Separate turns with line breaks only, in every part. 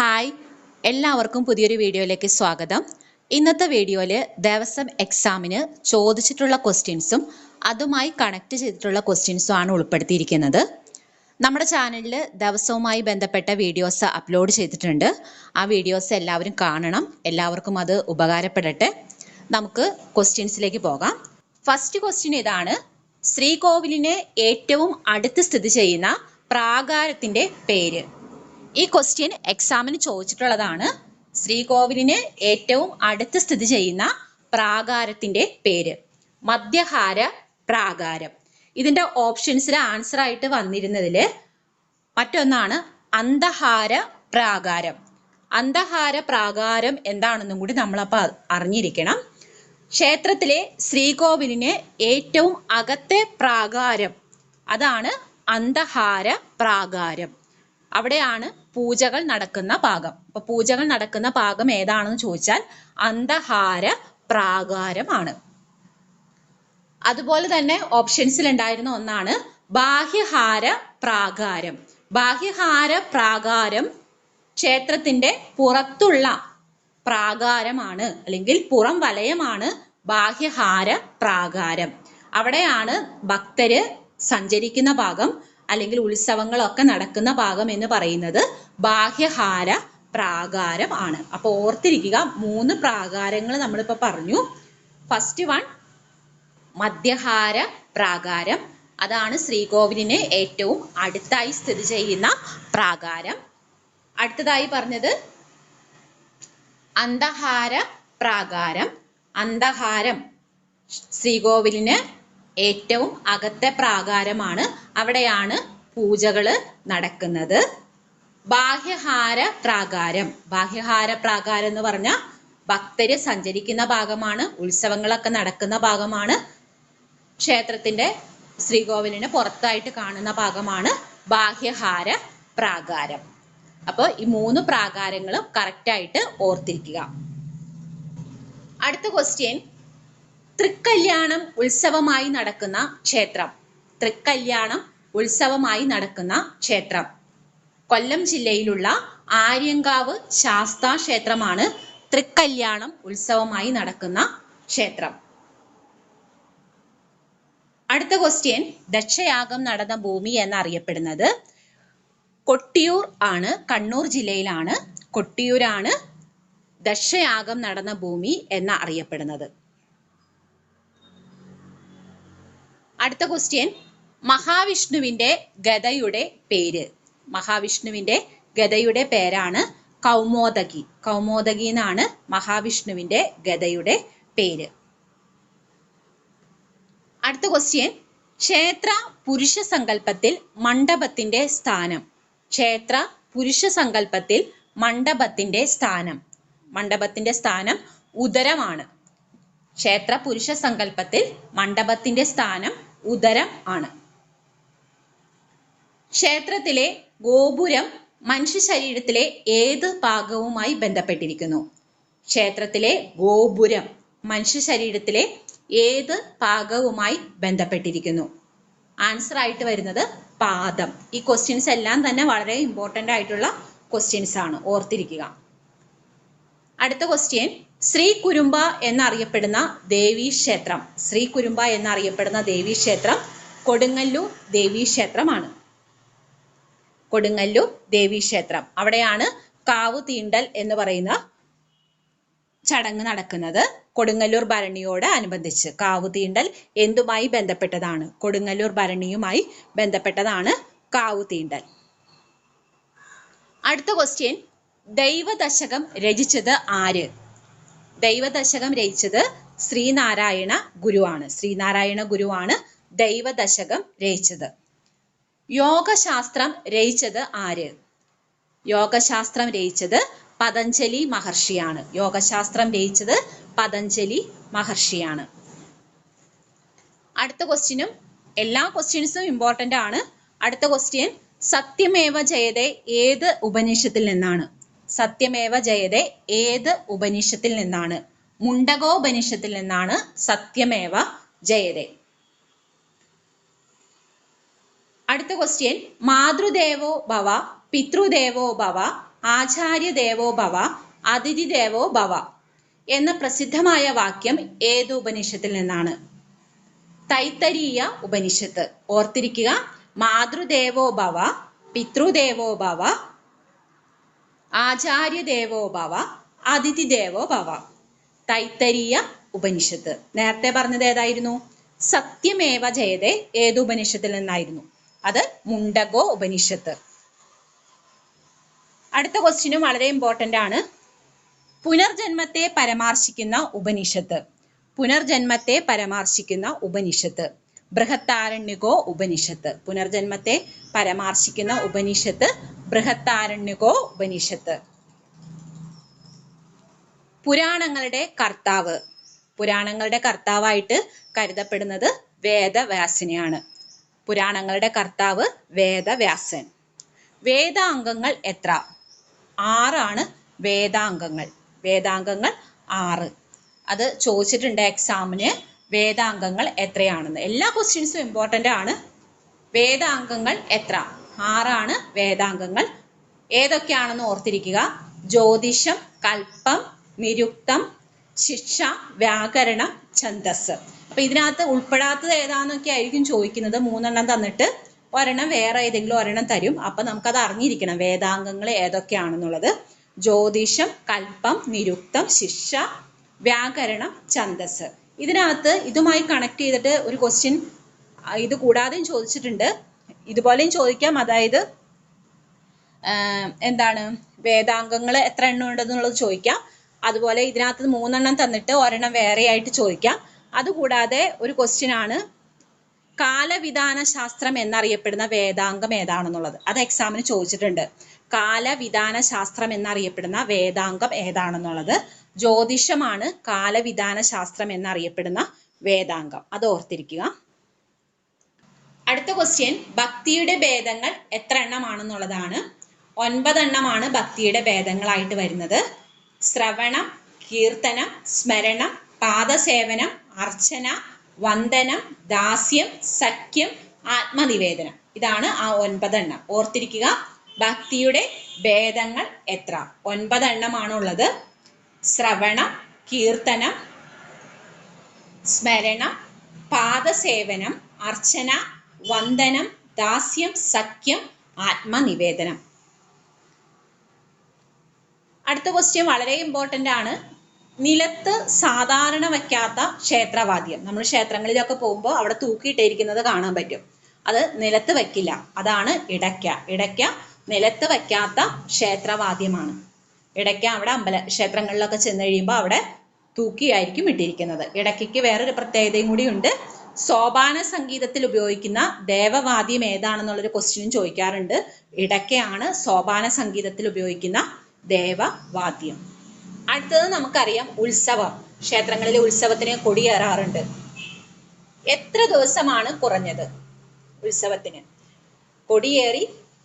Hi, എല്ലാവർക്കും പുതിയൊരു വീഡിയോയിലേക്ക് സ്വാഗതം. ഇന്നത്തെ വീഡിയോയിൽ ദിവസം എക്സാമിന് ചോദിച്ചിട്ടുള്ള ക്വസ്റ്റ്യൻസും അതുമായി കണക്ട് ചെയ്തിട്ടുള്ള ക്വസ്റ്റ്യൻസും ആണ് ഉൾപ്പെടുത്തിയിരിക്കുന്നത്. നമ്മുടെ ചാനലിൽ ദിവസവുമായി ബന്ധപ്പെട്ട വീഡിയോസ് അപ്ലോഡ് ചെയ്തിട്ടുണ്ട്. ആ വീഡിയോസ് എല്ലാവരും കാണണം, എല്ലാവർക്കും അത് ഉപകാരപ്പെടട്ടെ. നമുക്ക് ക്വസ്റ്റ്യൻസിലേക്ക് പോകാം. ഫസ്റ്റ് ക്വസ്റ്റ്യൻ ഇതാണ്: ശ്രീകോവിലിന് ഏറ്റവും അടുത്ത് സ്ഥിതി ചെയ്യുന്ന പ്രാകാരത്തിൻ്റെ പേര്. ഈ ക്വസ്റ്റ്യൻ എക്സാമിന് ചോദിച്ചിട്ടുള്ളതാണ്. ശ്രീകോവിലിന് ഏറ്റവും അടുത്ത് സ്ഥിതി ചെയ്യുന്ന പ്രാകാരത്തിന്റെ പേര് മധ്യഹാര പ്രാകാരം. ഇതിന്റെ ഓപ്ഷൻസിൽ ആൻസർ ആയിട്ട് വന്നിരുന്നതിൽ മറ്റൊന്നാണ് അന്തഹാര പ്രാകാരം. അന്തഹാര പ്രാകാരം എന്താണെന്നും കൂടി നമ്മളപ്പോൾ അറിഞ്ഞിരിക്കണം. ക്ഷേത്രത്തിലെ ശ്രീകോവിലിന് ഏറ്റവും അകത്തെ പ്രാകാരം അതാണ് അന്തഹാര പ്രാകാരം. അവിടെയാണ് പൂജകൾ നടക്കുന്ന ഭാഗം. അപ്പൊ പൂജകൾ നടക്കുന്ന ഭാഗം ഏതാണെന്ന് ചോദിച്ചാൽ അന്തഹാര പ്രാകാരമാണ്. അതുപോലെ തന്നെ ഓപ്ഷൻസിൽ ഉണ്ടായിരുന്ന ഒന്നാണ് ബാഹ്യഹാര പ്രാകാരം. ബാഹ്യഹാര പ്രാകാരം ക്ഷേത്രത്തിന്റെ പുറത്തുള്ള പ്രാകാരമാണ്, അല്ലെങ്കിൽ പുറം വലയമാണ് ബാഹ്യഹാര പ്രാകാരം. അവിടെയാണ് ഭക്തര് സഞ്ചരിക്കുന്ന ഭാഗം അല്ലെങ്കിൽ ഉത്സവങ്ങളൊക്കെ നടക്കുന്ന ഭാഗം എന്ന് പറയുന്നത് ബാഹ്യഹാര പ്രാകാരം ആണ്. അപ്പോൾ ഓർത്തിരിക്കുക, 3 പ്രാകാരങ്ങൾ നമ്മളിപ്പോൾ പറഞ്ഞു. ഫസ്റ്റ് വൺ മധ്യഹാര പ്രാകാരം, അതാണ് ശ്രീകോവിലിന് ഏറ്റവും അടുത്തായി സ്ഥിതി ചെയ്യുന്ന പ്രാകാരം. അടുത്തതായി പറഞ്ഞത് അന്തഹാര പ്രാകാരം. അന്തഹാരം ശ്രീകോവിലിന് ഏറ്റവും അകത്തെ പ്രാകാരമാണ്, അവിടെയാണ് പൂജകൾ നടക്കുന്നത്. ബാഹ്യഹാര പ്രാകാരം. ബാഹ്യഹാര പ്രാകാരം എന്ന് പറഞ്ഞാൽ ഭക്തര് സഞ്ചരിക്കുന്ന ഭാഗമാണ്, ഉത്സവങ്ങളൊക്കെ നടക്കുന്ന ഭാഗമാണ്. ക്ഷേത്രത്തിന്റെ ശ്രീകോവിലിന് പുറത്തായിട്ട് കാണുന്ന ഭാഗമാണ് ബാഹ്യഹാര പ്രാകാരം. അപ്പോൾ ഈ 3 പ്രാകാരങ്ങളും കറക്റ്റായിട്ട് ഓർത്തിരിക്കുക. അടുത്ത ക്വസ്റ്റ്യൻ: തൃക്കല്യാണം ഉത്സവമായി നടക്കുന്ന ക്ഷേത്രം. തൃക്കല്യാണം ഉത്സവമായി നടക്കുന്ന ക്ഷേത്രം കൊല്ലം ജില്ലയിലുള്ള ആര്യങ്കാവ് ശാസ്താ ക്ഷേത്രമാണ് തൃക്കല്യാണം ഉത്സവമായി നടക്കുന്ന ക്ഷേത്രം. അടുത്ത ക്വസ്റ്റ്യൻ: ദക്ഷയാഗം നടന്ന ഭൂമി എന്നറിയപ്പെടുന്നത്. കൊട്ടിയൂർ ആണ്, കണ്ണൂർ ജില്ലയിലാണ്. കൊട്ടിയൂരാണ് ദക്ഷയാഗം നടന്ന ഭൂമി എന്ന് അറിയപ്പെടുന്നത്. അടുത്ത ക്വസ്റ്റ്യൻ: മഹാവിഷ്ണുവിന്റെ ഗദയുടെ പേര്. മഹാവിഷ്ണുവിന്റെ ഗദയുടെ പേരാണ് കൗമോദകി. കൗമോദകി എന്നാണ് മഹാവിഷ്ണുവിന്റെ ഗദയുടെ പേര്. അടുത്ത ക്വസ്റ്റ്യൻ: ക്ഷേത്ര പുരുഷ സങ്കല്പത്തിൽ മണ്ഡപത്തിന്റെ സ്ഥാനം. ക്ഷേത്ര പുരുഷ സങ്കല്പത്തിൽ മണ്ഡപത്തിന്റെ സ്ഥാനം. മണ്ഡപത്തിന്റെ സ്ഥാനം ഉദരമാണ്. ക്ഷേത്ര പുരുഷ സങ്കല്പത്തിൽ മണ്ഡപത്തിന്റെ സ്ഥാനം ഉദരം ആണ്. ക്ഷേത്രത്തിലെ ഗോപുരം മനുഷ്യ ശരീരത്തിലെ ഏത് ഭാഗവുമായി ബന്ധപ്പെട്ടിരിക്കുന്നു? ക്ഷേത്രത്തിലെ ഗോപുരം മനുഷ്യ ശരീരത്തിലെ ഏത് ഭാഗവുമായി ബന്ധപ്പെട്ടിരിക്കുന്നു? ആൻസർ ആയിട്ട് വരുന്നത് പാദം. ഈ ക്വസ്റ്റ്യൻസ് എല്ലാം തന്നെ വളരെ ഇമ്പോർട്ടൻ്റ് ആയിട്ടുള്ള ക്വസ്റ്റ്യൻസ് ആണ്, ഓർത്തിരിക്കുക. അടുത്ത ക്വസ്റ്റ്യൻ: ശ്രീ കുരുമ്പ എന്നറിയപ്പെടുന്ന ദേവീക്ഷേത്രം. ശ്രീ കുരുമ്പ എന്നറിയപ്പെടുന്ന ദേവീക്ഷേത്രം കൊടുങ്ങല്ലൂർ ദേവീക്ഷേത്രമാണ്. കൊടുങ്ങല്ലൂർ ദേവീക്ഷേത്രം. അവിടെയാണ് കാവ് തീണ്ടൽ എന്ന് പറയുന്ന ചടങ്ങ് നടക്കുന്നത്. കൊടുങ്ങല്ലൂർ ഭരണിയോട് അനുബന്ധിച്ച് കാവ് തീണ്ടൽ എന്തുമായി ബന്ധപ്പെട്ടതാണ്? കൊടുങ്ങല്ലൂർ ഭരണിയുമായി ബന്ധപ്പെട്ടതാണ് കാവ് തീണ്ടൽ. അടുത്ത ക്വസ്റ്റ്യൻ: ദൈവദശകം രചിച്ചത് ആര്? ദൈവദശകം രചിച്ചത് ശ്രീനാരായണ ഗുരുവാണ്. ശ്രീനാരായണ ഗുരുവാണ് ദൈവദശകം രചിച്ചത്. യോഗശാസ്ത്രം രചിച്ചത് ആര്? യോഗശാസ്ത്രം രചിച്ചത് പതഞ്ജലി മഹർഷിയാണ്. യോഗശാസ്ത്രം രചിച്ചത് പതഞ്ജലി മഹർഷിയാണ്. അടുത്ത ക്വസ്റ്റ്യനും എല്ലാ ക്വസ്റ്റ്യൻസും ഇമ്പോർട്ടൻ്റ് ആണ്. അടുത്ത ക്വസ്റ്റ്യൻ: സത്യമേവ ജയതേ ഏത് ഉപനിഷത്തിൽ നിന്നാണ്? സത്യമേവ ജയതേ ഏത് ഉപനിഷത്തിൽ നിന്നാണ്? മുണ്ടകോപനിഷത്തിൽ നിന്നാണ് സത്യമേവ ജയതേ. അടുത്ത ക്വസ്റ്റ്യൻ: മാതൃദേവോ ഭവ പിതൃദേവോ ഭവ ആചാര്യ ദേവോ ഭവ അതിഥി ദേവോ ഭവ എന്ന പ്രസിദ്ധമായ വാക്യം ഏത് ഉപനിഷത്തിൽ നിന്നാണ്? തൈത്തരീയ ഉപനിഷത്ത്. ഓർത്തിരിക്കുക, മാതൃദേവോ ഭവ, പിതൃദേവോ ഭവ, ആചാര്യ ദേവോ ഭവ, അതിഥി ദേവോ ഭവ. തൈത്തരീയ ഉപനിഷത്ത്. നേരത്തെ പറഞ്ഞത് ഏതായിരുന്നു? സത്യമേവ ജയതേ ഏത് ഉപനിഷത്തിൽ നിന്നായിരുന്നു? അത് മുണ്ടകോ ഉപനിഷത്ത്. അടുത്ത ക്വസ്റ്റ്യനും വളരെ ഇമ്പോർട്ടന്റ് ആണ്. പുനർജന്മത്തെ പരാമർശിക്കുന്ന ഉപനിഷത്ത്. പുനർജന്മത്തെ പരാമർശിക്കുന്ന ഉപനിഷത്ത് ബൃഹത്താരണ്യകോ ഉപനിഷത്ത്. പുനർജന്മത്തെ പരാമർശിക്കുന്ന ഉപനിഷത്ത് ബൃഹത്താരണ്യകോ ഉപനിഷത്ത്. പുരാണങ്ങളുടെ കർത്താവ്. പുരാണങ്ങളുടെ കർത്താവായിട്ട് കരുതപ്പെടുന്നത് വേദവ്യാസനെയാണ്. പുരാണങ്ങളുടെ കർത്താവ് വേദവ്യാസൻ. വേദാംഗങ്ങൾ എത്ര? 6 വേദാംഗങ്ങൾ. വേദാംഗങ്ങൾ 6. അത് ചോദിച്ചിട്ടുണ്ട് എക്സാമിന്, വേദാംഗങ്ങൾ എത്രയാണെന്ന്. എല്ലാ ക്വസ്റ്റ്യൻസും ഇമ്പോർട്ടൻ്റ് ആണ്. വേദാംഗങ്ങൾ എത്ര? 6 വേദാംഗങ്ങൾ. ഏതൊക്കെയാണെന്ന് ഓർത്തിരിക്കുക. ജ്യോതിഷം, കൽപ്പം, നിരുക്തം, ശിക്ഷ, വ്യാകരണം, ഛന്ദസ്. അപ്പൊ ഇതിനകത്ത് ഉൾപ്പെടാത്തത് ഏതാന്നൊക്കെ ആയിരിക്കും ചോദിക്കുന്നത്. 3 തന്നിട്ട് ഒരെണ്ണം വേറെ ഏതെങ്കിലും ഒരെണ്ണം തരും. അപ്പൊ നമുക്കത് അറിഞ്ഞിരിക്കണം വേദാംഗങ്ങൾ ഏതൊക്കെയാണെന്നുള്ളത്. ജ്യോതിഷം, കൽപ്പം, നിരുക്തം, ശിക്ഷ, വ്യാകരണം, ഛന്ദസ്. ഇതിനകത്ത് ഇതുമായി കണക്ട് ചെയ്തിട്ട് ഒരു ക്വസ്റ്റ്യൻ ഇത് കൂടാതെയും ചോദിച്ചിട്ടുണ്ട്. ഇതുപോലെയും ചോദിക്കാം. അതായത് എന്താണ് വേദാംഗങ്ങൾ എത്ര എണ്ണം ഉണ്ടെന്നുള്ളത് ചോദിക്കാം. അതുപോലെ ഇതിനകത്ത് 3 തന്നിട്ട് ഒരെണ്ണം വേറെ ആയിട്ട് ചോദിക്കാം. അതുകൂടാതെ ഒരു ക്വസ്റ്റ്യൻ ആണ് കാലവിധാന ശാസ്ത്രം എന്നറിയപ്പെടുന്ന വേദാംഗം ഏതാണെന്നുള്ളത്. അത് എക്സാമിന് ചോദിച്ചിട്ടുണ്ട്. കാലവിധാന ശാസ്ത്രം എന്നറിയപ്പെടുന്ന വേദാംഗം ഏതാണെന്നുള്ളത്. ജ്യോതിഷമാണ് കാലവിധാന ശാസ്ത്രം എന്നറിയപ്പെടുന്ന വേദാംഗം. അത് ഓർത്തിരിക്കുക. അടുത്ത ക്വസ്റ്റ്യൻ ഭക്തിയുടെ ഭേദങ്ങൾ എത്ര എണ്ണമാണെന്നുള്ളതാണ്. 9 ഭക്തിയുടെ ഭേദങ്ങളായിട്ട് വരുന്നത്. ശ്രവണം, കീർത്തനം, സ്മരണം, പാദസേവനം, അർച്ചന, വന്ദനം, ദാസ്യം, സഖ്യം, ആത്മനിവേദനം. ഇതാണ് ആ 9. ഓർത്തിരിക്കുക. ഭക്തിയുടെ ഭേദങ്ങൾ എത്ര? 9 ഉള്ളത്. ശ്രവണം, കീർത്തനം, സ്മരണം, പാദസേവനം, അർച്ചന, വന്ദനം, ദാസ്യം, സഖ്യം, ആത്മനിവേദനം. അടുത്ത ക്വസ്റ്റ്യൻ വളരെ ഇമ്പോർട്ടൻ്റ് ആണ്. നിലത്ത് സാധാരണ വയ്ക്കാത്ത ക്ഷേത്രവാദ്യം. നമ്മൾ ക്ഷേത്രങ്ങളിലൊക്കെ പോകുമ്പോൾ അവിടെ തൂക്കിയിട്ടിരിക്കുന്നത് കാണാൻ പറ്റും. അത് നിലത്ത് വയ്ക്കില്ല. അതാണ് ഇടയ്ക്ക. ഇടയ്ക്ക നിലത്ത് വയ്ക്കാത്ത ക്ഷേത്രവാദ്യമാണ്. ഇടയ്ക്ക അവിടെ ക്ഷേത്രങ്ങളിലൊക്കെ ചെന്ന് കഴിയുമ്പോൾ അവിടെ തൂക്കിയായിരിക്കും ഇട്ടിരിക്കുന്നത്. ഇടയ്ക്കയ്ക്ക് വേറൊരു പ്രത്യേകതയും കൂടിയുണ്ട്. സോപാന സംഗീതത്തിൽ ഉപയോഗിക്കുന്ന ദേവവാദ്യം ഏതാണെന്നുള്ളൊരു ക്വസ്റ്റ്യനും ചോദിക്കാറുണ്ട്. ഇടയ്ക്കയാണ് സോപാന സംഗീതത്തിൽ ഉപയോഗിക്കുന്ന ദേവവാദ്യം. അടുത്തത് നമുക്കറിയാം ഉത്സവം. ക്ഷേത്രങ്ങളിലെ ഉത്സവത്തിന് കൊടിയേറാറുണ്ട്. എത്ര ദിവസമാണ് കുറഞ്ഞത്? ഉത്സവത്തിന് കൊടിയേറി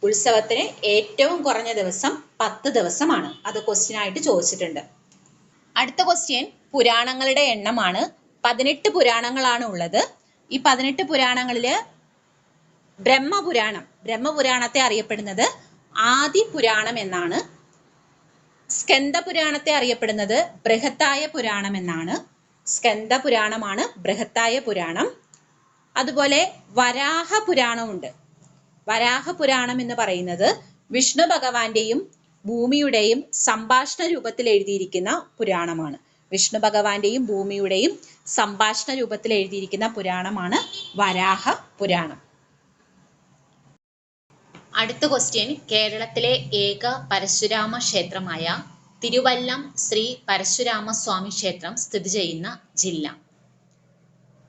ഉത്സവത്തിന് ഏറ്റവും കുറഞ്ഞ ദിവസം 10 ദിവസമാണ്. അത് ക്വസ്റ്റ്യൻ ആയിട്ട് ചോദിച്ചിട്ടുണ്ട്. അടുത്ത ക്വസ്റ്റ്യൻ പുരാണങ്ങളുടെ എണ്ണമാണ്. 18 പുരാണങ്ങളാണ് ഉള്ളത്. ഈ 18 പുരാണങ്ങളില് ബ്രഹ്മപുരാണത്തെ അറിയപ്പെടുന്നത് ആദി പുരാണം എന്നാണ്. സ്കന്ദപുരാണത്തെ അറിയപ്പെടുന്നത് ബൃഹത്തായ പുരാണം എന്നാണ്. സ്കന്ദപുരാണമാണ് ബൃഹത്തായ പുരാണം. അതുപോലെ വരാഹ പുരാണമുണ്ട്. വരാഹ പുരാണം എന്ന് പറയുന്നത് വിഷ്ണു ഭഗവാന്റെയും ഭൂമിയുടെയും സംഭാഷണ രൂപത്തിൽ എഴുതിയിരിക്കുന്ന പുരാണമാണ്. വിഷ്ണു ഭഗവാന്റെയും ഭൂമിയുടെയും സംഭാഷണ രൂപത്തിൽ എഴുതിയിരിക്കുന്ന പുരാണമാണ് വരാഹ പുരാണം. അടുത്ത ക്വസ്റ്റ്യൻ കേരളത്തിലെ ഏക പരശുരാമ ക്ഷേത്രമായ തിരുവല്ലം ശ്രീ പരശുരാമസ്വാമി ക്ഷേത്രം സ്ഥിതി ചെയ്യുന്ന ജില്ല.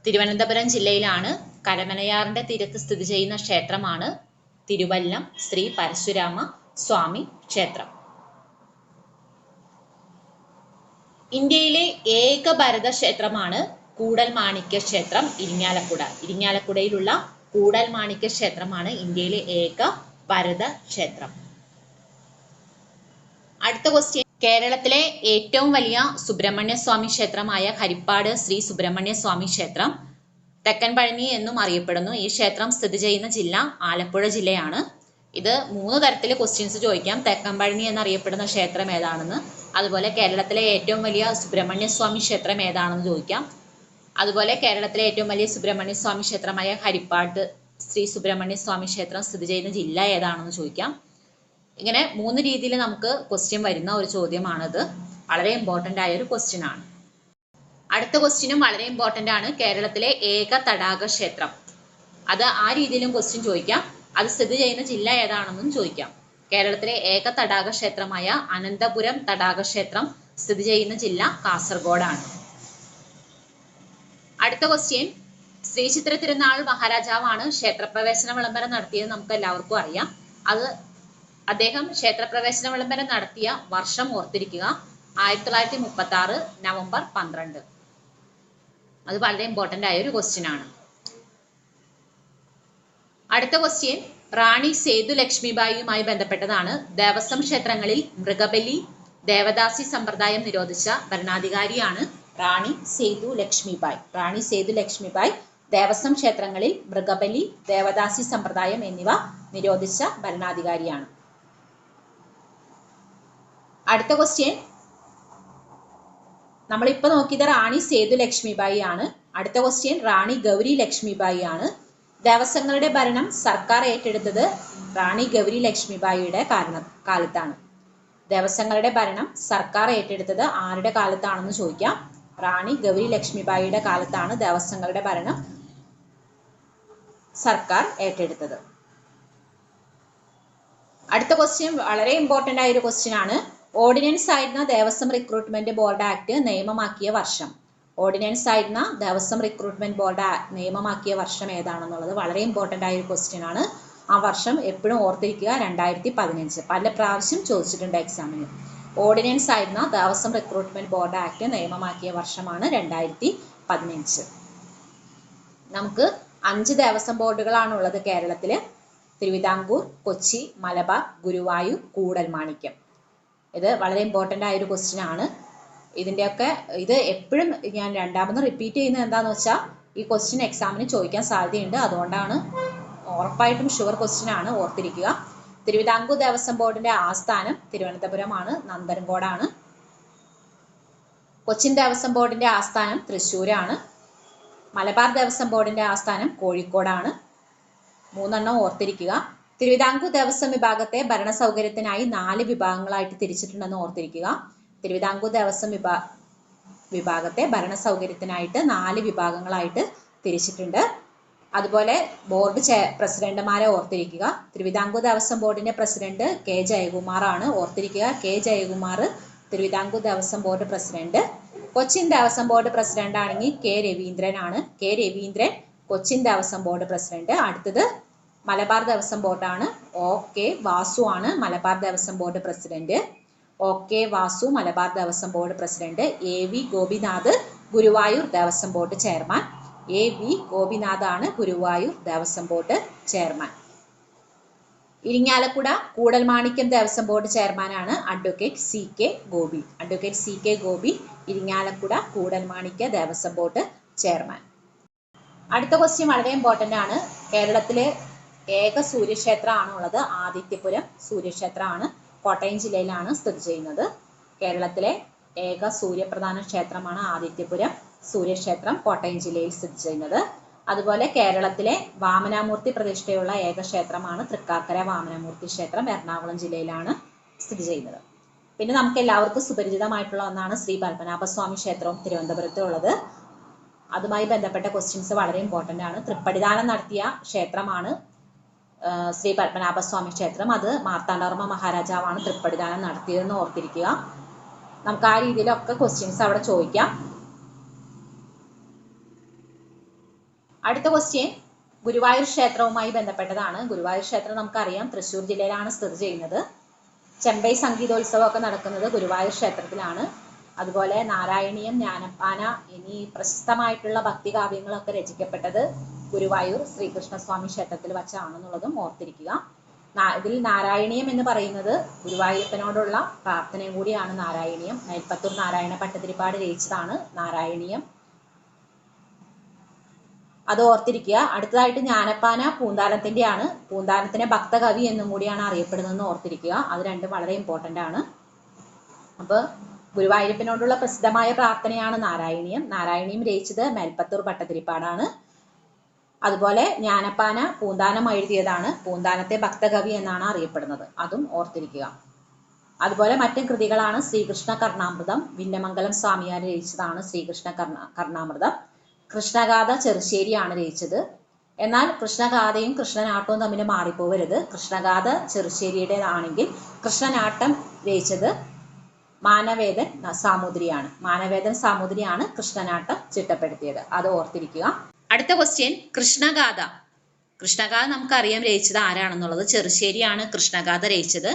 തിരുവനന്തപുരം ജില്ലയിലാണ്. കരമനയാറിന്റെ തീരത്ത് സ്ഥിതി ചെയ്യുന്ന ക്ഷേത്രമാണ് തിരുവല്ലം ശ്രീ പരശുരാമ സ്വാമി ക്ഷേത്രം. ഇന്ത്യയിലെ ഏക ഭരത ക്ഷേത്രമാണ് കൂടൽമാണിക്യ ക്ഷേത്രം ഇരിങ്ങാലക്കുട. ഇരിങ്ങാലക്കുടയിലുള്ള കൂടൽമാണിക്യ ക്ഷേത്രമാണ് ഇന്ത്യയിലെ ഏക ഭരത ക്ഷേത്രം. അടുത്ത ക്വസ്റ്റ്യൻ കേരളത്തിലെ ഏറ്റവും വലിയ സുബ്രഹ്മണ്യ സ്വാമി ക്ഷേത്രമായ ഹരിപ്പാട് ശ്രീ സുബ്രഹ്മണ്യ സ്വാമി ക്ഷേത്രം തെക്കൻ പഴനി എന്നും അറിയപ്പെടുന്നു. ഈ ക്ഷേത്രം സ്ഥിതി ചെയ്യുന്ന ജില്ല ആലപ്പുഴ ജില്ലയാണ്. ഇത് 3 തരത്തിൽ ക്വസ്റ്റ്യൻസ് ചോദിക്കാം. തെക്കമ്പഴനി എന്നറിയപ്പെടുന്ന ക്ഷേത്രം ഏതാണെന്ന്, അതുപോലെ കേരളത്തിലെ ഏറ്റവും വലിയ സുബ്രഹ്മണ്യ സ്വാമി ക്ഷേത്രം ഏതാണെന്ന് ചോദിക്കാം, അതുപോലെ കേരളത്തിലെ ഏറ്റവും വലിയ സുബ്രഹ്മണ്യ സ്വാമി ക്ഷേത്രമായ ഹരിപ്പാട്ട് ശ്രീ സുബ്രഹ്മണ്യ സ്വാമി ക്ഷേത്രം സ്ഥിതി ചെയ്യുന്ന ജില്ല ഏതാണെന്ന് ചോദിക്കാം. ഇങ്ങനെ 3 രീതിയിൽ നമുക്ക് ക്വസ്റ്റ്യൻ വരുന്ന ഒരു ചോദ്യമാണിത്. വളരെ ഇമ്പോർട്ടൻ്റ് ആയ ഒരു ക്വസ്റ്റ്യൻ ആണ്. അടുത്ത ക്വസ്റ്റ്യനും വളരെ ഇമ്പോർട്ടൻ്റ് ആണ്. കേരളത്തിലെ ഏക തടാക ക്ഷേത്രം, അത് ആ രീതിയിലും ക്വസ്റ്റ്യൻ ചോദിക്കാം. അത് സ്ഥിതി ചെയ്യുന്ന ജില്ല ഏതാണെന്നും ചോദിക്കാം. കേരളത്തിലെ ഏക തടാക ക്ഷേത്രമായ അനന്തപുരം തടാക ക്ഷേത്രം സ്ഥിതി ചെയ്യുന്ന ജില്ല കാസർഗോഡാണ്. അടുത്ത ക്വസ്റ്റ്യൻ, ശ്രീ ചിത്ര തിരുനാൾ മഹാരാജാവാണ് ക്ഷേത്രപ്രവേശന വിളംബരം നടത്തിയത് നമുക്ക് എല്ലാവർക്കും അറിയാം. അദ്ദേഹം ക്ഷേത്രപ്രവേശന വിളംബരം നടത്തിയ വർഷം ഓർത്തിരിക്കുക, 1936 നവംബർ 12. അത് വളരെ ഇമ്പോർട്ടൻ്റ് ആയ ഒരു ക്വസ്റ്റ്യൻ ആണ്. അടുത്ത ക്വസ്റ്റ്യൻ റാണി സേതു ലക്ഷ്മിബായിയുമായി ബന്ധപ്പെട്ടതാണ്. ദേവസ്വം ക്ഷേത്രങ്ങളിൽ മൃഗബലി ദേവദാസി സമ്പ്രദായം നിരോധിച്ച ഭരണാധികാരിയാണ് റാണി സേതു ലക്ഷ്മിബായി. റാണി സേതു ലക്ഷ്മിബായി ദേവസ്വം ക്ഷേത്രങ്ങളിൽ മൃഗബലി ദേവദാസി സമ്പ്രദായം എന്നിവ നിരോധിച്ച ഭരണാധികാരിയാണ്. അടുത്ത ക്വസ്റ്റ്യൻ, നമ്മളിപ്പോൾ നോക്കിയത് റാണി സേതു ലക്ഷ്മിബായി ആണ്. അടുത്ത ക്വസ്റ്റ്യൻ റാണി ഗൗരി ലക്ഷ്മിബായി ആണ്. ദേവസ്വങ്ങളുടെ ഭരണം സർക്കാർ ഏറ്റെടുത്തത് റാണി ഗൗരി ലക്ഷ്മിബായിയുടെ കാലത്താണ്. ദേവസ്വങ്ങളുടെ ഭരണം സർക്കാർ ഏറ്റെടുത്തത് ആരുടെ കാലത്താണെന്ന് ചോദിക്കാം. റാണി ഗൗരി ലക്ഷ്മിബായിയുടെ കാലത്താണ് ദേവസ്വങ്ങളുടെ ഭരണം സർക്കാർ ഏറ്റെടുത്തത്. അടുത്ത ക്വസ്റ്റ്യൻ വളരെ ഇമ്പോർട്ടൻ്റ് ആയ ഒരു ക്വസ്റ്റ്യൻ ആണ്. ഓർഡിനൻസ് ആയിരുന്ന ദേവസ്വം റിക്രൂട്ട്മെന്റ് ബോർഡ് ആക്ട് നിയമമാക്കിയ വർഷം. ഓർഡിനൻസ് ആയിരുന്ന ദേവസ്വം റിക്രൂട്ട്മെന്റ് ബോർഡ് നിയമമാക്കിയ വർഷം ഏതാണെന്നുള്ളത് വളരെ ഇമ്പോർട്ടൻ്റ് ആയ ഒരു ക്വസ്റ്റ്യൻ ആണ്. ആ വർഷം എപ്പോഴും ഓർത്തിരിക്കുക, 2015. പല പ്രാവശ്യം ചോദിച്ചിട്ടുണ്ട് എക്സാമിന്. ഓർഡിനൻസ് ആയിരുന്ന ദേവസ്വം റിക്രൂട്ട്മെന്റ് ബോർഡ് ആക്ട് നിയമമാക്കിയ വർഷമാണ് 2015. നമുക്ക് 5 ദേവസ്വം ബോർഡുകളാണുള്ളത് കേരളത്തിൽ. തിരുവിതാംകൂർ, കൊച്ചി, മലബാർ, ഗുരുവായൂർ, കൂടൽമാണിക്യം. ഇത് വളരെ ഇമ്പോർട്ടൻ്റ് ആയ ഒരു ക്വസ്റ്റ്യൻ ആണ്. ഇത് എപ്പോഴും ഞാൻ രണ്ടാമത് റിപ്പീറ്റ് ചെയ്യുന്നത് എന്താണെന്ന് വെച്ചാൽ ഈ ക്വസ്റ്റ്യൻ എക്സാമിന് ചോദിക്കാൻ സാധ്യതയുണ്ട്. അതുകൊണ്ടാണ്, ഉറപ്പായിട്ടും ഷുവർ ക്വസ്റ്റ്യൻ ആണ്, ഓർത്തിരിക്കുക. തിരുവിതാംകൂർ ദേവസ്വം ബോർഡിന്റെ ആസ്ഥാനം തിരുവനന്തപുരമാണ്, നന്ദൻകോടാണ്. കൊച്ചിൻ ദേവസ്വം ബോർഡിന്റെ ആസ്ഥാനം തൃശ്ശൂരാണ്. മലബാർ ദേവസ്വം ബോർഡിന്റെ ആസ്ഥാനം കോഴിക്കോടാണ്. 3 ഓർത്തിരിക്കുക. തിരുവിതാംകൂർ ദേവസ്വം വിഭാഗത്തെ ഭരണ സൗകര്യത്തിനായി 4 വിഭാഗങ്ങളായിട്ട് തിരിച്ചിട്ടുണ്ടെന്ന് ഓർത്തിരിക്കുക. തിരുവിതാംകൂർ ദേവസ്വം വിഭാഗത്തെ ഭരണ സൗകര്യത്തിനായിട്ട് 4 വിഭാഗങ്ങളായിട്ട് തിരിച്ചിട്ടുണ്ട്. അതുപോലെ ബോർഡ് പ്രസിഡന്റുമാരെ ഓർത്തിരിക്കുക. തിരുവിതാംകൂർ ദേവസ്വം ബോർഡിന്റെ പ്രസിഡന്റ് കെ ജയകുമാർ ആണ്, ഓർത്തിരിക്കുക. K Jayakumar Thiruvithamkoor Devaswom board president. Cochin Devaswom board president ആണെങ്കിൽ കെ രവീന്ദ്രൻ ആണ്. K Raveendran Cochin Devaswom board president. അടുത്തത് മലബാർ ദേവസ്വം ബോർഡാണ്. O.K. വാസു ആണ് Malabar Devaswom board president. O.K. Vasu Malabar Devaswom board president. A.V. Gopinath Guruvayur Devaswom board chairman. A.V. Gopinath ആണ് Guruvayur Devaswom board chairman. Irinjalakuda Koodalmanikyam Devaswom board ചെയർമാനാണ് advocate C.K. Gopi. Advocate C.K. Gopi Irinjalakuda Koodalmanikyam Devaswom board chairman. അടുത്ത ക്വസ്റ്റ്യൻ വളരെ ഇമ്പോർട്ടൻ്റ് ആണ്. കേരളത്തിലെ ഏക സൂര്യക്ഷേത്രമാണുള്ളത് ആദിത്യപുരം സൂര്യക്ഷേത്രമാണ്. കോട്ടയം ജില്ലയിലാണ് സ്ഥിതി ചെയ്യുന്നത്. കേരളത്തിലെ ഏക സൂര്യപ്രധാന ക്ഷേത്രമാണ് ആദിത്യപുരം സൂര്യക്ഷേത്രം, കോട്ടയം ജില്ലയിൽ സ്ഥിതി ചെയ്യുന്നത്. അതുപോലെ കേരളത്തിലെ വാമനാമൂർത്തി പ്രതിഷ്ഠയുള്ള ഏക ക്ഷേത്രമാണ് തൃക്കാക്കര വാമനമൂർത്തി ക്ഷേത്രം, എറണാകുളം ജില്ലയിലാണ് സ്ഥിതി ചെയ്യുന്നത്. പിന്നെ നമുക്ക് എല്ലാവർക്കും സുപരിചിതമായിട്ടുള്ള ഒന്നാണ് ശ്രീ പത്മനാഭസ്വാമി ക്ഷേത്രവും തിരുവനന്തപുരത്തുള്ളത്. അതുമായി ബന്ധപ്പെട്ട ക്വസ്റ്റ്യൻസ് വളരെ ഇമ്പോർട്ടൻ്റ് ആണ്. തൃപ്പടിദാനം നടത്തിയ ക്ഷേത്രമാണ് ശ്രീ പത്മനാഭസ്വാമി ക്ഷേത്രം. അത് മാർത്താണ്ഡവർമ്മ മഹാരാജാവാണ് തൃപ്പടിദാനം നടത്തിയതെന്ന് ഓർത്തിരിക്കുക. നമുക്ക് ആ രീതിയിലൊക്കെ ക്വസ്റ്റ്യൻസ് അവിടെ ചോദിക്കാം. അടുത്ത ക്വസ്റ്റ്യൻ ഗുരുവായൂർ ക്ഷേത്രവുമായി ബന്ധപ്പെട്ടതാണ്. ഗുരുവായൂർ ക്ഷേത്രം നമുക്കറിയാം തൃശ്ശൂർ ജില്ലയിലാണ് സ്ഥിതി ചെയ്യുന്നത്. ചെമ്പൈ സംഗീതോത്സവമൊക്കെ നടക്കുന്നത് ഗുരുവായൂർ ക്ഷേത്രത്തിലാണ്. അതുപോലെ നാരായണീയം, ജ്ഞാനപ്പാന എന്നീ പ്രശസ്തമായിട്ടുള്ള ഭക്തികാവ്യങ്ങളൊക്കെ രചിക്കപ്പെട്ടത് ഗുരുവായൂർ ശ്രീകൃഷ്ണസ്വാമി ക്ഷേത്രത്തിൽ വച്ചാണെന്നുള്ളതും ഓർത്തിരിക്കുക. ഇതിൽ നാരായണീയം എന്ന് പറയുന്നത് ഗുരുവായൂരപ്പനോടുള്ള പ്രാർത്ഥനയും കൂടിയാണ്. നാരായണീയം മേൽപ്പത്തൂർ നാരായണ ഭട്ടതിരിപ്പാട് രചിച്ചതാണ് നാരായണീയം. അത് ഓർത്തിരിക്കുക. അടുത്തതായിട്ട് ജ്ഞാനപ്പാന പൂന്താനത്തിന്റെ ആണ്. പൂന്താനത്തിനെ ഭക്തകവി എന്നും കൂടിയാണ് അറിയപ്പെടുന്നതെന്ന് ഓർത്തിരിക്കുക. അത് രണ്ടും വളരെ ഇമ്പോർട്ടൻ്റ് ആണ്. അപ്പോൾ ഗുരുവായൂരപ്പനോടുള്ള പ്രസിദ്ധമായ പ്രാർത്ഥനയാണ് നാരായണീയം. നാരായണീയം രചിച്ചത് മേൽപ്പത്തൂർ ഭട്ടതിരിപ്പാടാണ്. അതുപോലെ ജ്ഞാനപ്പാന പൂന്താനം എഴുതിയതാണ്. പൂന്താനത്തെ ഭക്തകവി എന്നാണ് അറിയപ്പെടുന്നത്. അതും ഓർത്തിരിക്കുക. അതുപോലെ മറ്റു കൃതികളാണ് ശ്രീകൃഷ്ണ കർണാമൃതം. വില്ലമംഗലം സ്വാമിയാർ രചിച്ചതാണ് ശ്രീകൃഷ്ണ കർണാമൃതം. കൃഷ്ണഗാഥ ചെറുശ്ശേരിയാണ് രചിച്ചത്. എന്നാൽ കൃഷ്ണഗാഥയും കൃഷ്ണനാട്ടവും തമ്മിൽ മാറിപ്പോവരുത്. കൃഷ്ണഗാഥ ചെറുശ്ശേരിയുടേതാണെങ്കിൽ കൃഷ്ണനാട്ടം രചിച്ചത് മാനവേദൻ സാമൂതിരിയാണ്. മാനവേദൻ സാമൂതിരിയാണ് കൃഷ്ണനാട്ടം ചിട്ടപ്പെടുത്തിയത്. അത് ഓർത്തിരിക്കുക. അടുത്ത ക്വസ്റ്റ്യൻ, കൃഷ്ണഗാഥ. കൃഷ്ണഗാഥ നമുക്കറിയാം രചിച്ചത് ആരാണെന്നുള്ളത്. ചെറുശ്ശേരിയാണ് കൃഷ്ണഗാഥ രചിച്ചത്.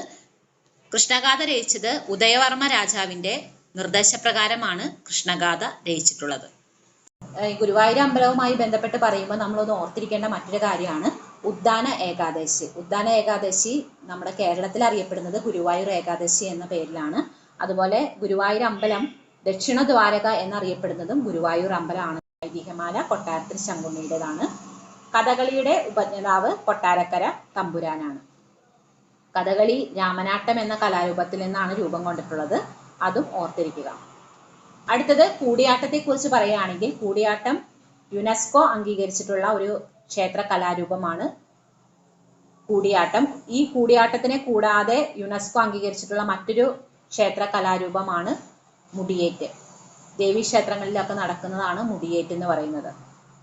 കൃഷ്ണഗാഥ രചിച്ചത് ഉദയവർമ്മ രാജാവിന്റെ നിർദ്ദേശപ്രകാരമാണ് കൃഷ്ണഗാഥ രചിച്ചിട്ടുള്ളത്. ഗുരുവായൂർ അമ്പലവുമായി ബന്ധപ്പെട്ട് പറയുമ്പോൾ നമ്മളൊന്ന് ഓർത്തിരിക്കേണ്ട മറ്റൊരു കാര്യമാണ് ഉദ്ദാന ഏകാദശി. ഉദ്ദാന ഏകാദശി നമ്മുടെ കേരളത്തിൽ അറിയപ്പെടുന്നത് ഗുരുവായൂർ ഏകാദശി എന്ന പേരിലാണ്. അതുപോലെ ഗുരുവായൂർ അമ്പലം ദക്ഷിണ ദ്വാരക എന്നറിയപ്പെടുന്നതും ഗുരുവായൂർ അമ്പലമാണ്. ഐതിഹ്യമാല കൊട്ടാരത്തിൽ ശങ്കുണ്ണിയുടേതാണ്. കഥകളിയുടെ ഉപജ്ഞാതാവ് കൊട്ടാരക്കര തമ്പുരാനാണ്. കഥകളി രാമനാട്ടം എന്ന കലാരൂപത്തിൽ നിന്നാണ് രൂപം കൊണ്ടിട്ടുള്ളത്. അതും ഓർത്തിരിക്കുക. അടുത്തത് കൂടിയാട്ടത്തെ കുറിച്ച് പറയുകയാണെങ്കിൽ കൂടിയാട്ടം യുനെസ്കോ അംഗീകരിച്ചിട്ടുള്ള ഒരു ക്ഷേത്ര കലാരൂപമാണ് കൂടിയാട്ടം. ഈ കൂടിയാട്ടത്തിനെ കൂടാതെ യുനെസ്കോ അംഗീകരിച്ചിട്ടുള്ള മറ്റൊരു ക്ഷേത്ര കലാരൂപമാണ് മുടിയേറ്റ്. ദേവീക്ഷേത്രങ്ങളിലൊക്കെ നടക്കുന്നതാണ് മുടിയേറ്റ് എന്ന് പറയുന്നത്.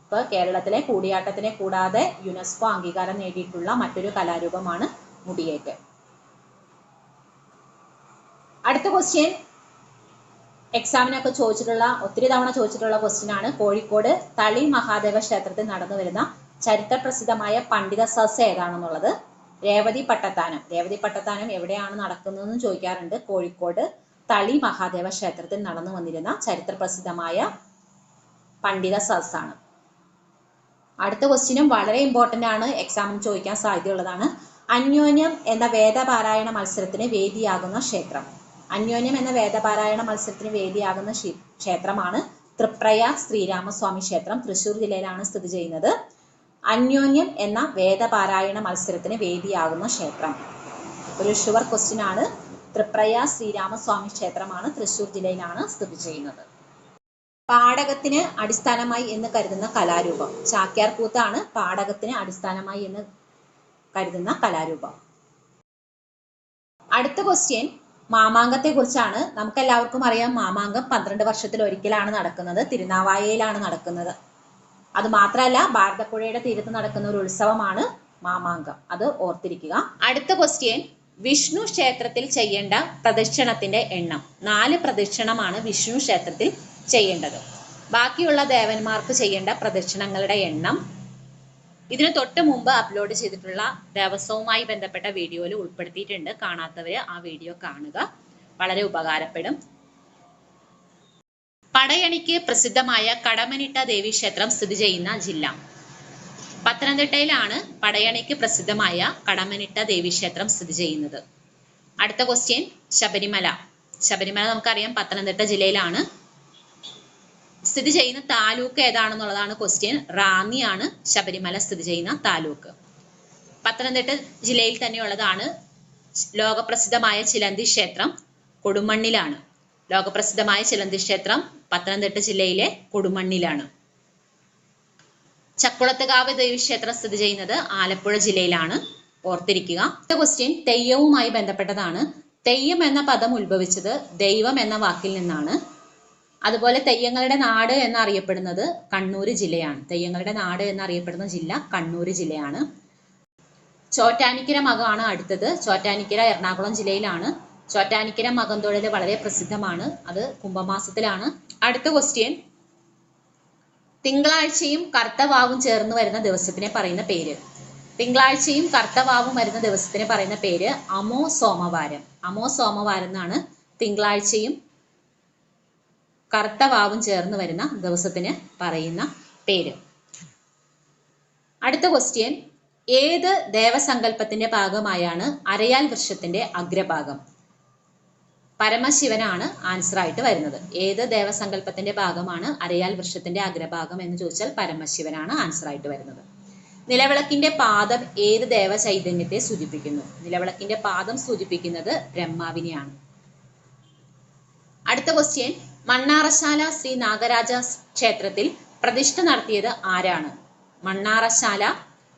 ഇപ്പോൾ കേരളത്തിലെ കൂടിയാട്ടത്തിനെ കൂടാതെ യുനെസ്കോ അംഗീകാരം നേടിയിട്ടുള്ള മറ്റൊരു കലാരൂപമാണ് മുടിയേറ്റ്. അടുത്ത ക്വസ്റ്റ്യൻ എക്സാമിനൊക്കെ ചോദിച്ചിട്ടുള്ള ഒത്തിരി തവണ ചോദിച്ചിട്ടുള്ള ക്വസ്റ്റ്യൻ ആണ്. കോഴിക്കോട് തളി മഹാദേവ ക്ഷേത്രത്തിൽ നടന്നു വരുന്ന ചരിത്ര പ്രസിദ്ധമായ പണ്ഡിത സദസ്സ് ഏതാണെന്നുള്ളത്. രേവതി പട്ടത്താനം. രേവതി പട്ടത്താനം എവിടെയാണ് നടക്കുന്നതെന്ന് ചോദിക്കാറുണ്ട്. കോഴിക്കോട് തളി മഹാദേവ ക്ഷേത്രത്തിൽ നടന്നു വന്നിരുന്ന ചരിത്ര പ്രസിദ്ധമായ പണ്ഡിത സദസ്സാണ്. അടുത്ത ക്വസ്റ്റ്യനും വളരെ ഇമ്പോർട്ടൻ്റ് ആണ്, എക്സാമിന് ചോദിക്കാൻ സാധ്യതയുള്ളതാണ്. അന്യോന്യം എന്ന വേദപാരായണ മത്സരത്തിന് വേദിയാകുന്ന ക്ഷേത്രം. അന്യോന്യം എന്ന വേദപാരായണ മത്സരത്തിന് വേദിയാകുന്ന ക്ഷേത്രമാണ് തൃപ്രയാർ ശ്രീരാമസ്വാമി ക്ഷേത്രം. തൃശ്ശൂർ ജില്ലയിലാണ് സ്ഥിതി ചെയ്യുന്നത്. അന്യോന്യം എന്ന വേദപാരായണ മത്സരത്തിന് വേദിയാകുന്ന ക്ഷേത്രം ഒരു ഷുവർ ക്വസ്റ്റ്യൻ ആണ്. തൃപ്രയാർ ശ്രീരാമസ്വാമി ക്ഷേത്രമാണ് തൃശ്ശൂർ ജില്ലയിലാണ് സ്ഥിതി ചെയ്യുന്നത്. പാടകത്തിന് അടിസ്ഥാനമായി എന്ന് കരുതുന്ന കലാരൂപം. ചാക്യാർ കൂത്താണ് പാടകത്തിന് അടിസ്ഥാനമായി എന്ന് കരുതുന്ന കലാരൂപം. അടുത്ത ക്വസ്റ്റ്യൻ മാമാങ്കത്തെ കുറിച്ചാണ്. നമുക്കെല്ലാവർക്കും അറിയാം മാമാങ്കം 12 വർഷത്തിൽ ഒരിക്കലാണ് നടക്കുന്നത്. തിരുനാവായയിലാണ് നടക്കുന്നത്. അത് മാത്രമല്ല ഭാരതപ്പുഴയുടെ തീരത്ത് നടക്കുന്ന ഒരു ഉത്സവമാണ് മാമാങ്കം. അത് ഓർത്തിരിക്കുക. അടുത്ത ക്വസ്റ്റ്യൻ, വിഷ്ണു ക്ഷേത്രത്തിൽ ചെയ്യേണ്ട പ്രദക്ഷിണത്തിന്റെ എണ്ണം. 4 പ്രദക്ഷിണമാണ് വിഷ്ണു ക്ഷേത്രത്തിൽ ചെയ്യേണ്ടത്. ബാക്കിയുള്ള ദേവന്മാർക്ക് ചെയ്യേണ്ട പ്രദക്ഷിണങ്ങളുടെ എണ്ണം ഇതിന് തൊട്ട് മുമ്പ് അപ്ലോഡ് ചെയ്തിട്ടുള്ള ദേവസ്വവുമായി ബന്ധപ്പെട്ട വീഡിയോയിൽ ഉൾപ്പെടുത്തിയിട്ടുണ്ട്. കാണാത്തവര് ആ വീഡിയോ കാണുക, വളരെ ഉപകാരപ്പെടും. പടയണിക്ക് പ്രസിദ്ധമായ കടമനിട്ട ദേവീക്ഷേത്രം സ്ഥിതി ചെയ്യുന്ന ജില്ല. പത്തനംതിട്ടയിലാണ് പടയണിക്ക് പ്രസിദ്ധമായ കടമനിട്ട ദേവീക്ഷേത്രം സ്ഥിതി ചെയ്യുന്നത്. അടുത്ത ക്വസ്റ്റ്യൻ, ശബരിമല. ശബരിമല നമുക്കറിയാം പത്തനംതിട്ട ജില്ലയിലാണ് സ്ഥിതി ചെയ്യുന്ന താലൂക്ക് ഏതാണെന്നുള്ളതാണ് ക്വസ്റ്റ്യൻ. റാന്നിയാണ് ശബരിമല സ്ഥിതി ചെയ്യുന്ന താലൂക്ക്. പത്തനംതിട്ട ജില്ലയിൽ തന്നെയുള്ളതാണ് ലോകപ്രസിദ്ധമായ ചിലന്തി ക്ഷേത്രം. കൊടുമണ്ണിലാണ്. ലോകപ്രസിദ്ധമായ ചിലന്തി ക്ഷേത്രം പത്തനംതിട്ട ജില്ലയിലെ കൊടുമണ്ണിലാണ്. ചക്കുളത്തുകാവ് ദേവീക്ഷേത്രം സ്ഥിതി ചെയ്യുന്നത് ആലപ്പുഴ ജില്ലയിലാണ്. ഓർത്തിരിക്കുക. അടുത്ത ക്വസ്റ്റ്യൻ തെയ്യവുമായി ബന്ധപ്പെട്ടതാണ്. തെയ്യം എന്ന പദം ഉത്ഭവിച്ചത് ദൈവം എന്ന വാക്കിൽ നിന്നാണ്. അതുപോലെ തെയ്യങ്ങളുടെ നാട് എന്നറിയപ്പെടുന്നത് കണ്ണൂർ ജില്ലയാണ്. തെയ്യങ്ങളുടെ നാട് എന്നറിയപ്പെടുന്ന ജില്ല കണ്ണൂർ ജില്ലയാണ്. ചോറ്റാനിക്കര മകമാണ് അടുത്തത്. ചോറ്റാനിക്കര എറണാകുളം ജില്ലയിലാണ്. ചോറ്റാനിക്കര മകം തൊഴിൽ വളരെ പ്രസിദ്ധമാണ്. അത് കുംഭമാസത്തിലാണ്. അടുത്ത ക്വസ്റ്റ്യൻ, തിങ്കളാഴ്ചയും കർത്തവാവും ചേർന്ന് വരുന്ന ദിവസത്തിനെ പറയുന്ന പേര്. തിങ്കളാഴ്ചയും കർത്തവാവും വരുന്ന ദിവസത്തിന് പറയുന്ന പേര് അമോ സോമവാരം. അമോ സോമവാരം എന്നാണ് തിങ്കളാഴ്ചയും കർത്തവാവും ചേർന്ന് വരുന്ന ദിവസത്തിന് പറയുന്ന പേര്. അടുത്ത ക്വസ്റ്റ്യൻ, ഏത് ദേവസങ്കല്പത്തിന്റെ ഭാഗമായാണ് അരയാൽ വൃക്ഷത്തിന്റെ അഗ്രഭാഗം? പരമശിവനാണ് ആൻസർ ആയിട്ട് വരുന്നത്. ഏത് ദേവസങ്കല്പത്തിന്റെ ഭാഗമാണ് അരയാൽ വൃക്ഷത്തിന്റെ അഗ്രഭാഗം എന്ന് ചോദിച്ചാൽ പരമശിവനാണ് ആൻസർ ആയിട്ട് വരുന്നത്. നിലവിളക്കിന്റെ പാദം ഏത് ദേവചൈതന്യത്തെ സൂചിപ്പിക്കുന്നു? നിലവിളക്കിന്റെ പാദം സൂചിപ്പിക്കുന്നത് ബ്രഹ്മാവിനെയാണ്. അടുത്ത ക്വസ്റ്റ്യൻ, മണ്ണാറശാല ശ്രീ നാഗരാജ ക്ഷേത്രത്തിൽ പ്രതിഷ്ഠ നടത്തിയത് ആരാണ്? മണ്ണാറശാല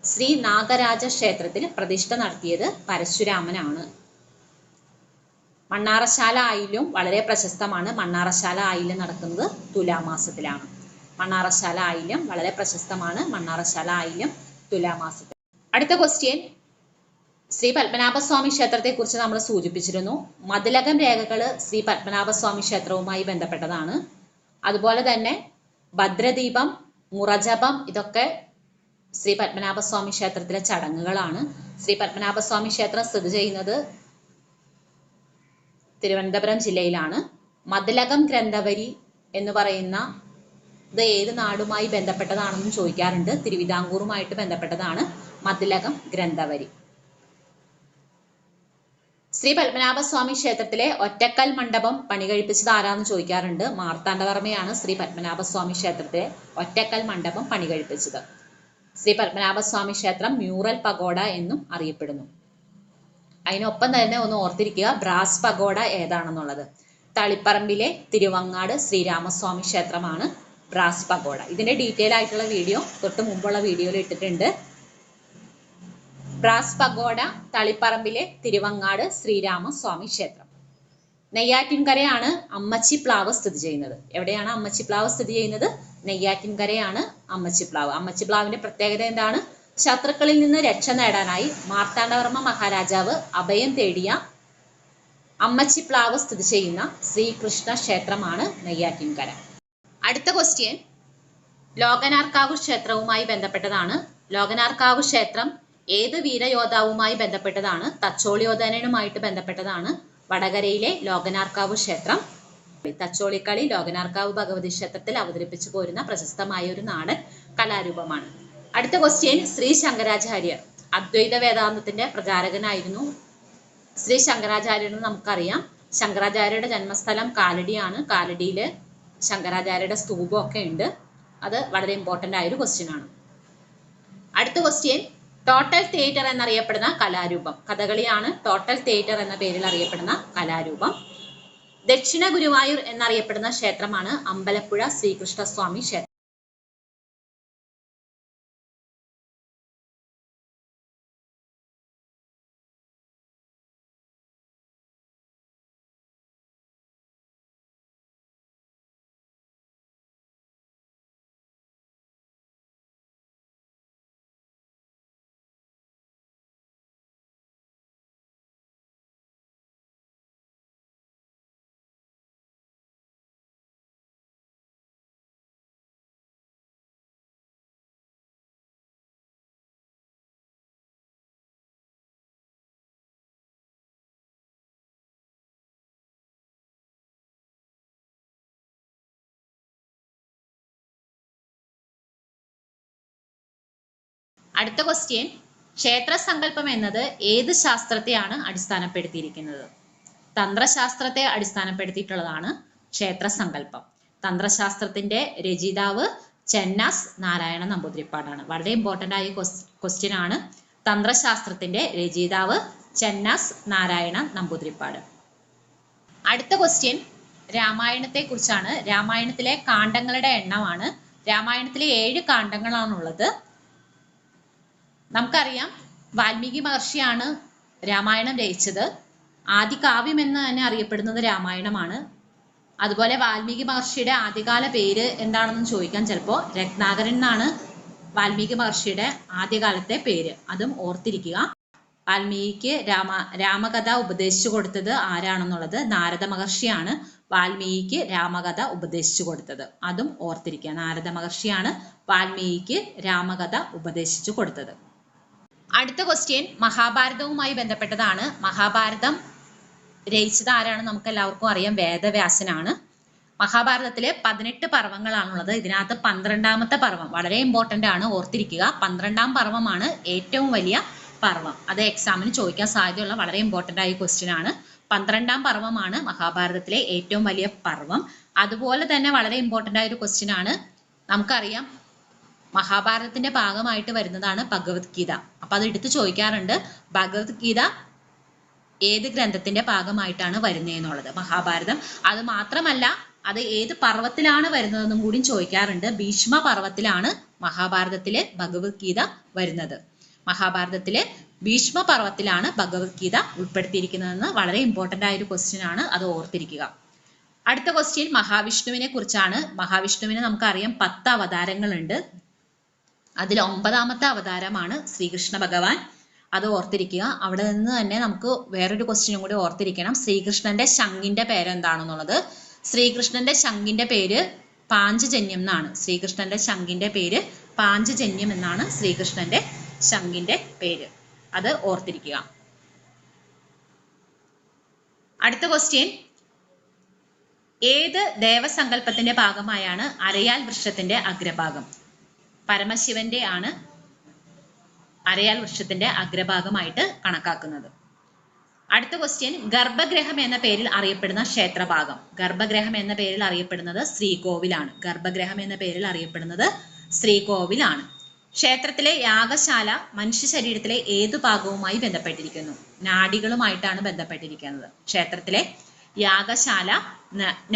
ശ്രീ നാഗരാജ ക്ഷേത്രത്തിൽ പ്രതിഷ്ഠ നടത്തിയത് പരശുരാമനാണ്. മണ്ണാറശാല ആയില്യം വളരെ പ്രശസ്തമാണ്. മണ്ണാറശാല ആയില്യം നടക്കുന്നത് തുലാമാസത്തിലാണ്. മണ്ണാറശാല ആയില്യം വളരെ പ്രശസ്തമാണ്. മണ്ണാറശാല ആയില്യം തുലാമാസത്തിൽ. അടുത്ത ക്വസ്റ്റ്യൻ, ശ്രീ പത്മനാഭസ്വാമി ക്ഷേത്രത്തെ കുറിച്ച് നമ്മൾ സൂചിപ്പിച്ചിരുന്നു. മതിലകം രേഖകൾ ശ്രീ പത്മനാഭസ്വാമി ക്ഷേത്രവുമായി ബന്ധപ്പെട്ടതാണ്. അതുപോലെ തന്നെ ഭദ്രദീപം, മുറജപം ഇതൊക്കെ ശ്രീ പത്മനാഭസ്വാമി ക്ഷേത്രത്തിലെ ചടങ്ങുകളാണ്. ശ്രീ പത്മനാഭസ്വാമി ക്ഷേത്രം സ്ഥിതി ചെയ്യുന്നത് തിരുവനന്തപുരം ജില്ലയിലാണ്. മതിലകം ഗ്രന്ഥവരി എന്ന് പറയുന്ന ഇത് ഏത് നാടുമായി ബന്ധപ്പെട്ടതാണെന്ന് ചോദിക്കാറുണ്ട്. തിരുവിതാംകൂറുമായിട്ട് ബന്ധപ്പെട്ടതാണ് മതിലകം ഗ്രന്ഥവരി. ശ്രീ പത്മനാഭസ്വാമി ക്ഷേത്രത്തിലെ ഒറ്റക്കൽ മണ്ഡപം പണികഴിപ്പിച്ചത് ആരാന്ന് ചോദിക്കാറുണ്ട്. മാർത്താണ്ഡവർമ്മയാണ് ശ്രീ പത്മനാഭസ്വാമി ക്ഷേത്രത്തിലെ ഒറ്റക്കൽ മണ്ഡപം പണികഴിപ്പിച്ചത്. ശ്രീ പത്മനാഭസ്വാമി ക്ഷേത്രം മ്യൂറൽ പഗോഡ എന്നും അറിയപ്പെടുന്നു. അതിനൊപ്പം തന്നെ ഒന്ന് ഓർത്തിരിക്കുക ബ്രാസ് പഗോഡ ഏതാണെന്നുള്ളത്. തളിപ്പറമ്പിലെ തിരുവങ്ങാട് ശ്രീരാമസ്വാമി ക്ഷേത്രമാണ് ബ്രാസ് പഗോഡ. ഇതിന്റെ ഡീറ്റെയിൽ ആയിട്ടുള്ള വീഡിയോ തൊട്ട് മുമ്പുള്ള വീഡിയോയിൽ ഇട്ടിട്ടുണ്ട്. ബ്രാസ് പഗോഡ തളിപ്പറമ്പിലെ തിരുവങ്ങാട് ശ്രീരാമസ്വാമി ക്ഷേത്രം. നെയ്യാറ്റിൻകരയാണ് അമ്മച്ചിപ്ലാവ് സ്ഥിതി ചെയ്യുന്നത്. എവിടെയാണ് അമ്മച്ചിപ്ലാവ് സ്ഥിതി ചെയ്യുന്നത്? നെയ്യാറ്റിൻകരയാണ് അമ്മച്ചിപ്ലാവ്. അമ്മച്ചിപ്ലാവിന്റെ പ്രത്യേകത എന്താണ്? ശത്രുക്കളിൽ നിന്ന് രക്ഷ നേടാനായി മാർത്താണ്ഡവർമ്മ മഹാരാജാവ് അഭയം തേടിയ അമ്മച്ചിപ്ലാവ് സ്ഥിതി ചെയ്യുന്ന ശ്രീകൃഷ്ണ ക്ഷേത്രമാണ് നെയ്യാറ്റിൻകര. അടുത്ത ക്വസ്റ്റ്യൻ, ലോകനാർക്കാവ് ക്ഷേത്രവുമായി ബന്ധപ്പെട്ടതാണ്. ലോകനാർക്കാവ് ക്ഷേത്രം ഏത് വീരയോദ്ധാവുമായി ബന്ധപ്പെട്ടതാണ്? തച്ചോളിയോധനനുമായിട്ട് ബന്ധപ്പെട്ടതാണ് വടകരയിലെ ലോകനാർക്കാവ് ക്ഷേത്രം. തച്ചോളിക്കളി ലോകനാർക്കാവ് ഭഗവതി ക്ഷേത്രത്തിൽ അവതരിപ്പിച്ചു പോരുന്ന പ്രശസ്തമായ ഒരു നാടൻ കലാരൂപമാണ്. അടുത്ത ക്വസ്റ്റ്യൻ, ശ്രീ ശങ്കരാചാര്യർ അദ്വൈത വേദാന്തത്തിന്റെ പ്രചാരകനായിരുന്നു. ശ്രീ ശങ്കരാചാര്യർ നമുക്കറിയാം. ശങ്കരാചാര്യരുടെ ജന്മസ്ഥലം കാലടിയാണ്. കാലടിയില് ശങ്കരാചാര്യരുടെ സ്തൂപമൊക്കെ ഉണ്ട്. അത് വളരെ ഇമ്പോർട്ടന്റ് ആയൊരു ക്വസ്റ്റ്യൻ ആണ്. അടുത്ത ക്വസ്റ്റ്യൻ, ടോട്ടൽ തിയേറ്റർ എന്നറിയപ്പെടുന്ന കലാരൂപം. കഥകളിയാണ് ടോട്ടൽ തിയേറ്റർ എന്ന പേരിൽ അറിയപ്പെടുന്ന കലാരൂപം. ദക്ഷിണ ഗുരുവായൂർ എന്നറിയപ്പെടുന്ന ക്ഷേത്രമാണ് അമ്പലപ്പുഴ ശ്രീകൃഷ്ണസ്വാമി ക്ഷേത്രം. അടുത്ത ക്വസ്റ്റ്യൻ, ക്ഷേത്രസങ്കല്പം എന്നത് ഏത് ശാസ്ത്രത്തെയാണ് അടിസ്ഥാനപ്പെടുത്തിയിരിക്കുന്നത്? തന്ത്രശാസ്ത്രത്തെ അടിസ്ഥാനപ്പെടുത്തിയിട്ടുള്ളതാണ് ക്ഷേത്രസങ്കല്പം. തന്ത്രശാസ്ത്രത്തിന്റെ രചയിതാവ് ചെന്നാസ് നാരായണ നമ്പൂതിരിപ്പാടാണ്. വളരെ ഇമ്പോർട്ടന്റ് ആയ ക്വസ്റ്റ്യൻ ആണ്. തന്ത്രശാസ്ത്രത്തിന്റെ രചയിതാവ് ചെന്നാസ് നാരായണ നമ്പൂതിരിപ്പാട്. അടുത്ത ക്വസ്റ്റ്യൻ രാമായണത്തെ കുറിച്ചാണ്. രാമായണത്തിലെ കാണ്ഡങ്ങളുടെ എണ്ണമാണ്. രാമായണത്തിലെ 7 കാണ്ഡങ്ങളാണുള്ളത്. നമുക്കറിയാം വാൽമീകി മഹർഷിയാണ് രാമായണം രചിച്ചത്. ആദികാവ്യം എന്ന് തന്നെ അറിയപ്പെടുന്നത് രാമായണമാണ്. അതുപോലെ വാൽമീകി മഹർഷിയുടെ ആദ്യകാല പേര് എന്താണെന്ന് ചോദിക്കാൻ ചിലപ്പോൾ. രത്നാകരൻ എന്നാണ് വാൽമീകി മഹർഷിയുടെ ആദ്യകാലത്തെ പേര്. അതും ഓർത്തിരിക്കുക. വാൽമീകിക്ക് രാമകഥ ഉപദേശിച്ചു കൊടുത്തത് ആരാണെന്നുള്ളത് നാരദ മഹർഷിയാണ് വാൽമീകിക്ക് രാമകഥ ഉപദേശിച്ചു കൊടുത്തത്. അതും ഓർത്തിരിക്കുക. നാരദ മഹർഷിയാണ് വാൽമീകിക്ക് രാമകഥ ഉപദേശിച്ചു കൊടുത്തത്. അടുത്ത ക്വസ്റ്റ്യൻ മഹാഭാരതവുമായി ബന്ധപ്പെട്ടതാണ്. മഹാഭാരതം രചിച്ചത് ആരാണ്? നമുക്ക് എല്ലാവർക്കും അറിയാം, വേദവ്യാസനാണ്. മഹാഭാരതത്തിലെ 18 പർവ്വങ്ങളാണുള്ളത്. ഇതിനകത്ത് 12ാമത്തെ പർവ്വം വളരെ ഇമ്പോർട്ടന്റ് ആണ്, ഓർത്തിരിക്കുക. 12ാം പർവ്വമാണ് ഏറ്റവും വലിയ പർവ്വം. അത് എക്സാമിന് ചോദിക്കാൻ സാധ്യതയുള്ള വളരെ ഇമ്പോർട്ടന്റ് ആയ ക്വസ്റ്റ്യൻ ആണ്. 12ാം പർവ്വമാണ് മഹാഭാരതത്തിലെ ഏറ്റവും വലിയ പർവ്വം. അതുപോലെ തന്നെ വളരെ ഇമ്പോർട്ടൻ്റ് ആയ ഒരു ക്വസ്റ്റ്യൻ ആണ്. നമുക്കറിയാം മഹാഭാരതത്തിന്റെ ഭാഗമായിട്ട് വരുന്നതാണ് ഭഗവത്ഗീത. അപ്പൊ അത് എടുത്തു ചോദിക്കാറുണ്ട്. ഭഗവത്ഗീത ഏത് ഗ്രന്ഥത്തിന്റെ ഭാഗമായിട്ടാണ് വരുന്നതെന്നുള്ളത്. മഹാഭാരതം അത് മാത്രമല്ല അത് ഏത് പർവ്വത്തിലാണ് വരുന്നതെന്നും കൂടി ചോദിക്കാറുണ്ട്. ഭീഷ്മ പർവ്വത്തിലാണ് മഹാഭാരതത്തിലെ ഭഗവത്ഗീത വരുന്നത്. മഹാഭാരതത്തിലെ ഭീഷ്മ പർവ്വത്തിലാണ് ഭഗവത്ഗീത ഉൾപ്പെടുത്തിയിരിക്കുന്നതെന്ന് വളരെ ഇമ്പോർട്ടൻ്റ് ആയ ഒരു ക്വസ്റ്റ്യൻ ആണ്. അത് ഓർത്തിരിക്കുക. അടുത്ത ക്വസ്റ്റ്യൻ മഹാവിഷ്ണുവിനെ കുറിച്ചാണ്. മഹാവിഷ്ണുവിന് നമുക്കറിയാം 10 അവതാരങ്ങളുണ്ട്. അതിൽ 9ാമത്തെ അവതാരമാണ് ശ്രീകൃഷ്ണ ഭഗവാൻ. അത് ഓർത്തിരിക്കുക. അവിടെ നിന്ന് തന്നെ നമുക്ക് വേറൊരു ക്വസ്റ്റ്യനും കൂടി ഓർത്തിരിക്കണം. ശ്രീകൃഷ്ണന്റെ ശംഖിന്റെ പേര് എന്താണെന്നുള്ളത്. ശ്രീകൃഷ്ണന്റെ ശംഖിന്റെ പേര് പാഞ്ചജന്യം എന്നാണ്. ശ്രീകൃഷ്ണന്റെ ശംഖിന്റെ പേര് പാഞ്ചജന്യം എന്നാണ് ശ്രീകൃഷ്ണന്റെ ശംഖിന്റെ പേര്. അത് ഓർത്തിരിക്കുക. അടുത്ത ക്വസ്റ്റ്യൻ ഏത് ദേവസങ്കല്പത്തിന്റെ ഭാഗമായാണ് അരയാൽ വൃക്ഷത്തിന്റെ അഗ്രഭാഗം? പരമശിവന്റെ ആണ് അരയാൽ വൃക്ഷത്തിന്റെ അഗ്രഭാഗമായിട്ട് കണക്കാക്കുന്നത്. അടുത്ത ക്വസ്റ്റ്യൻ ഗർഭഗ്രഹം എന്ന പേരിൽ അറിയപ്പെടുന്ന ക്ഷേത്രഭാഗം. ഗർഭഗ്രഹം എന്ന പേരിൽ അറിയപ്പെടുന്നത് ശ്രീകോവിലാണ്. ഗർഭഗ്രഹം എന്ന പേരിൽ അറിയപ്പെടുന്നത് ശ്രീകോവിലാണ്. ക്ഷേത്രത്തിലെ യാഗശാല മനുഷ്യ ശരീരത്തിലെ ഏതു ഭാഗവുമായി ബന്ധപ്പെട്ടിരിക്കുന്നു? നാഡികളുമായിട്ടാണ് ബന്ധപ്പെട്ടിരിക്കുന്നത്. ക്ഷേത്രത്തിലെ യാഗശാല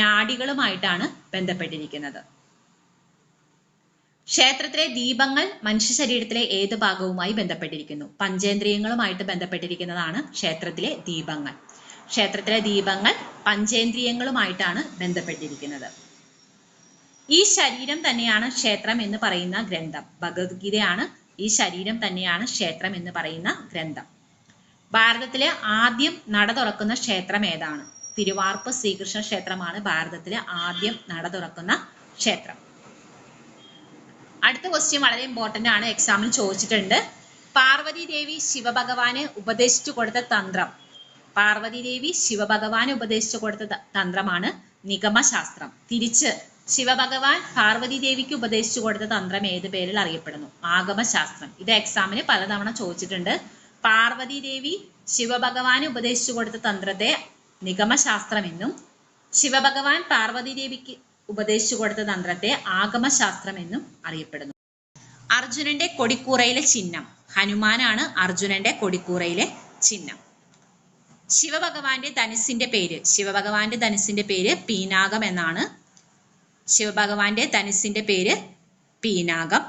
നാഡികളുമായിട്ടാണ് ബന്ധപ്പെട്ടിരിക്കുന്നത്. ക്ഷേത്രത്തിലെ ദീപങ്ങൾ മനുഷ്യ ശരീരത്തിലെ ഏത് ഭാഗവുമായി ബന്ധപ്പെട്ടിരിക്കുന്നു? പഞ്ചേന്ദ്രിയങ്ങളുമായിട്ട് ബന്ധപ്പെട്ടിരിക്കുന്നതാണ് ക്ഷേത്രത്തിലെ ദീപങ്ങൾ. ക്ഷേത്രത്തിലെ ദീപങ്ങൾ പഞ്ചേന്ദ്രിയങ്ങളുമായിട്ടാണ് ബന്ധപ്പെട്ടിരിക്കുന്നത്. ഈ ശരീരം തന്നെയാണ് ക്ഷേത്രം എന്ന് പറയുന്ന ഗ്രന്ഥം. ഭഗവത്ഗീതയാണ് ഈ ശരീരം തന്നെയാണ് ക്ഷേത്രം എന്ന് പറയുന്ന ഗ്രന്ഥം. ഭാരതത്തിലെ ആദ്യം നട തുറക്കുന്ന ക്ഷേത്രം ഏതാണ്? തിരുവാർപ്പ് ശ്രീകൃഷ്ണ ക്ഷേത്രമാണ് ഭാരതത്തിലെ ആദ്യം നട തുറക്കുന്ന ക്ഷേത്രം. അടുത്ത ക്വസ്റ്റ്യൻ വളരെ ഇമ്പോർട്ടന്റ് ആണ്. എക്സാമിൽ ചോദിച്ചിട്ടുണ്ട്. പാർവതി ദേവി ശിവഭഗവാന് ഉപദേശിച്ചു കൊടുത്ത തന്ത്രം. പാർവതി ദേവി ശിവഭഗവാന് ഉപദേശിച്ചു കൊടുത്ത തന്ത്രമാണ് നിഗമശാസ്ത്രം. തിരിച്ച് ശിവഭഗവാൻ പാർവതി ദേവിക്ക് ഉപദേശിച്ചു കൊടുത്ത തന്ത്രം ഏത് പേരിൽ അറിയപ്പെടുന്നു? ആഗമശാസ്ത്രം. ഇത് എക്സാമിന് പലതവണ ചോദിച്ചിട്ടുണ്ട്. പാർവതി ദേവി ശിവഭഗവാന് ഉപദേശിച്ചു കൊടുത്ത തന്ത്രത്തെ നിഗമശാസ്ത്രം എന്നും ശിവഭഗവാൻ പാർവതി ദേവിക്ക് ഉപദേശിച്ചു കൊടുത്ത തന്ത്രത്തെ ആഗമശാസ്ത്രം എന്നും അറിയപ്പെടുന്നു. അർജുനന്റെ കൊടിക്കൂറയിലെ ചിഹ്നം. ഹനുമാനാണ് അർജുനന്റെ കൊടിക്കൂറയിലെ ചിഹ്നം. ശിവഭഗവാന്റെ ധനുസിന്റെ പേര്. ശിവഭഗവാന്റെ ധനുസിന്റെ പേര് പീനാകം എന്നാണ്. ശിവഭഗവാന്റെ ധനുസിന്റെ പേര് പീനാകം.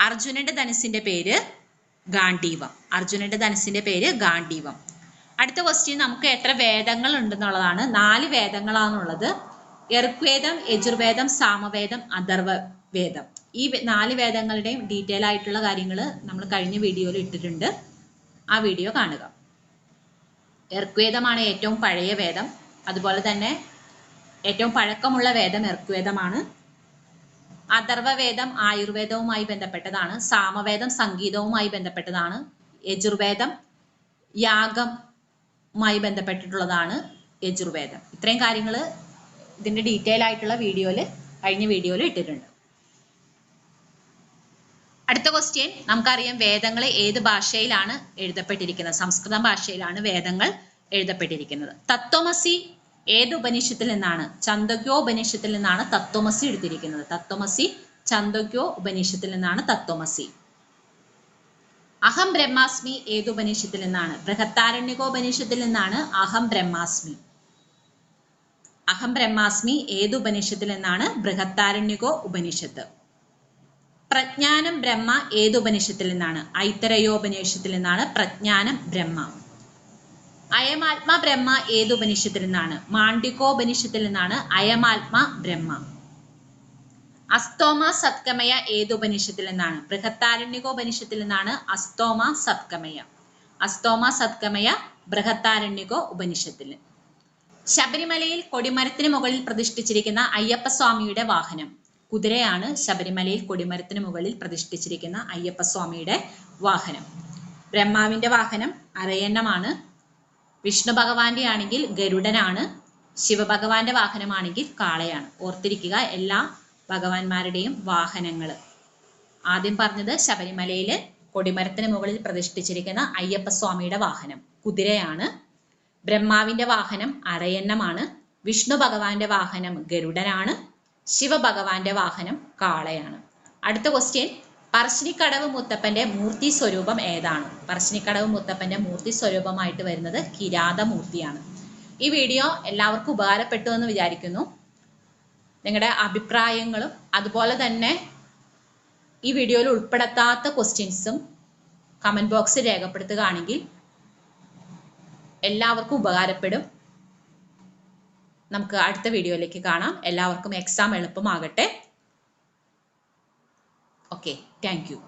അർജുനന്റെ ധനുസിന്റെ പേര് ഗാണ്ഡീവം. അർജുനന്റെ ധനുസിന്റെ പേര് ഗാണ്ഡീവം. അടുത്ത ക്വസ്റ്റ്യൻ നമുക്ക് എത്ര വേദങ്ങൾ ഉണ്ടെന്നുള്ളതാണ്. 4 വേദങ്ങളാണുള്ളത്. ഋഗ്വേദം, യജുർവേദം, സാമവേദം, അഥർവവേദം. ഈ 4 വേദങ്ങളുടെയും ഡീറ്റെയിൽ ആയിട്ടുള്ള കാര്യങ്ങൾ നമ്മൾ കഴിഞ്ഞ വീഡിയോയിൽ ഇട്ടിട്ടുണ്ട്. ആ വീഡിയോ കാണുക. ഋഗ്വേദമാണ് ഏറ്റവും പഴയ വേദം. അതുപോലെ തന്നെ ഏറ്റവും പഴക്കമുള്ള വേദം ഋഗ്വേദമാണ്. അഥർവവേദം ആയുർവേദവുമായി ബന്ധപ്പെട്ടതാണ്. സാമവേദം സംഗീതവുമായി ബന്ധപ്പെട്ടതാണ്. യജുർവേദം യാഗവുമായി ബന്ധപ്പെട്ടിട്ടുള്ളതാണ് യജുർവേദം. ഇത്രയും കാര്യങ്ങൾ ഇതിന്റെ ഡീറ്റെയിൽ ആയിട്ടുള്ള വീഡിയോയിൽ കഴിഞ്ഞ വീഡിയോയിൽ ഇട്ടിട്ടുണ്ട്. അടുത്ത ക്വസ്റ്റ്യൻ നമുക്കറിയാം വേദങ്ങൾ ഏത് ഭാഷയിലാണ് എഴുതപ്പെട്ടിരിക്കുന്നത്? സംസ്കൃത ഭാഷയിലാണ് വേദങ്ങൾ എഴുതപ്പെട്ടിരിക്കുന്നത്. തത്വമസി ഏത് ഉപനിഷത്തിൽ നിന്നാണ്? ചന്ദോഗ്യോ ഉപനിഷത്തിൽ നിന്നാണ് തത്വമസി എടുത്തിരിക്കുന്നത്. തത്വമസി ചന്ദോഗ്യോ ഉപനിഷത്തിൽ നിന്നാണ് തത്വമസി. അഹം ബ്രഹ്മാസ്മി ഏത് ഉപനിഷത്തിൽ നിന്നാണ്? ബൃഹത്താരണ്യകോപനിഷത്തിൽ നിന്നാണ് അഹം ബ്രഹ്മാസ്മി. അഹം ബ്രഹ്മാസ്മി ഏത് ഉപനിഷത്തിൽ നിന്നാണ്? ബൃഹത്താരണ്യകോ ഉപനിഷത്ത്. പ്രജ്ഞാനം ബ്രഹ്മ ഏത് ഉപനിഷത്തിൽ നിന്നാണ്? ഐത്തരയോപനിഷത്തിൽ നിന്നാണ് പ്രജ്ഞാനം ബ്രഹ്മ. അയമാത്മ ബ്രഹ്മ ഏത് ഉപനിഷത്തിൽ നിന്നാണ്? മാണ്ഡികോപനിഷത്തിൽ നിന്നാണ് അയമാത്മ ബ്രഹ്മ. അസ്തോമ സത്കമയ ഏത് ഉപനിഷത്തിൽ നിന്നാണ്? ബൃഹത്താരണ്യകോപനിഷത്തിൽ നിന്നാണ് അസ്തോമ സത്കമയ. അസ്തോമ സത്കമയ ബൃഹത്താരണ്യകോ ഉപനിഷത്തിൽ. ശബരിമലയിൽ കൊടിമരത്തിന് മുകളിൽ പ്രതിഷ്ഠിച്ചിരിക്കുന്ന അയ്യപ്പസ്വാമിയുടെ വാഹനം. കുതിരയാണ് ശബരിമലയിൽ കൊടിമരത്തിന് മുകളിൽ പ്രതിഷ്ഠിച്ചിരിക്കുന്ന അയ്യപ്പസ്വാമിയുടെ വാഹനം. ബ്രഹ്മാവിന്റെ വാഹനം അരയന്നമാണ്. വിഷ്ണു ഭഗവാന്റെ ആണെങ്കിൽ ഗരുഡനാണ്. ശിവഭഗവാന്റെ വാഹനമാണെങ്കിൽ കാളയാണ്. ഓർത്തിരിക്കുക എല്ലാ ഭഗവാന്മാരുടെയും വാഹനങ്ങൾ. ആദ്യം പറഞ്ഞത് ശബരിമലയില് കൊടിമരത്തിന് മുകളിൽ പ്രതിഷ്ഠിച്ചിരിക്കുന്ന അയ്യപ്പസ്വാമിയുടെ വാഹനം കുതിരയാണ്. ബ്രഹ്മാവിന്റെ വാഹനം അരയന്നമാണ്. വിഷ്ണു ഭഗവാന്റെ വാഹനം ഗരുഡനാണ്. ശിവഭഗവാന്റെ വാഹനം കാളയാണ്. അടുത്ത ക്വസ്റ്റ്യൻ, പറശ്ശിനിക്കടവ് മുത്തപ്പന്റെ മൂർത്തി സ്വരൂപം ഏതാണ്? പറശ്ശിനിക്കടവ് മുത്തപ്പന്റെ മൂർത്തി സ്വരൂപമായിട്ട് വരുന്നത് കിരാതമൂർത്തിയാണ്. ഈ വീഡിയോ എല്ലാവർക്കും ഉപകാരപ്പെട്ടു എന്ന് വിചാരിക്കുന്നു. നിങ്ങളുടെ അഭിപ്രായങ്ങളും അതുപോലെ തന്നെ ഈ വീഡിയോയിൽ ഉൾപ്പെടുത്താത്ത ക്വസ്റ്റ്യൻസും കമന്റ് ബോക്സിൽ രേഖപ്പെടുത്തുകയാണെങ്കിൽ എല്ലാവർക്കും ഉപകാരപ്പെടും. നമുക്ക് അടുത്ത വീഡിയോയിലേക്ക് കാണാം. എല്ലാവർക്കും എക്സാം എളുപ്പമാകട്ടെ. Okay, thank U.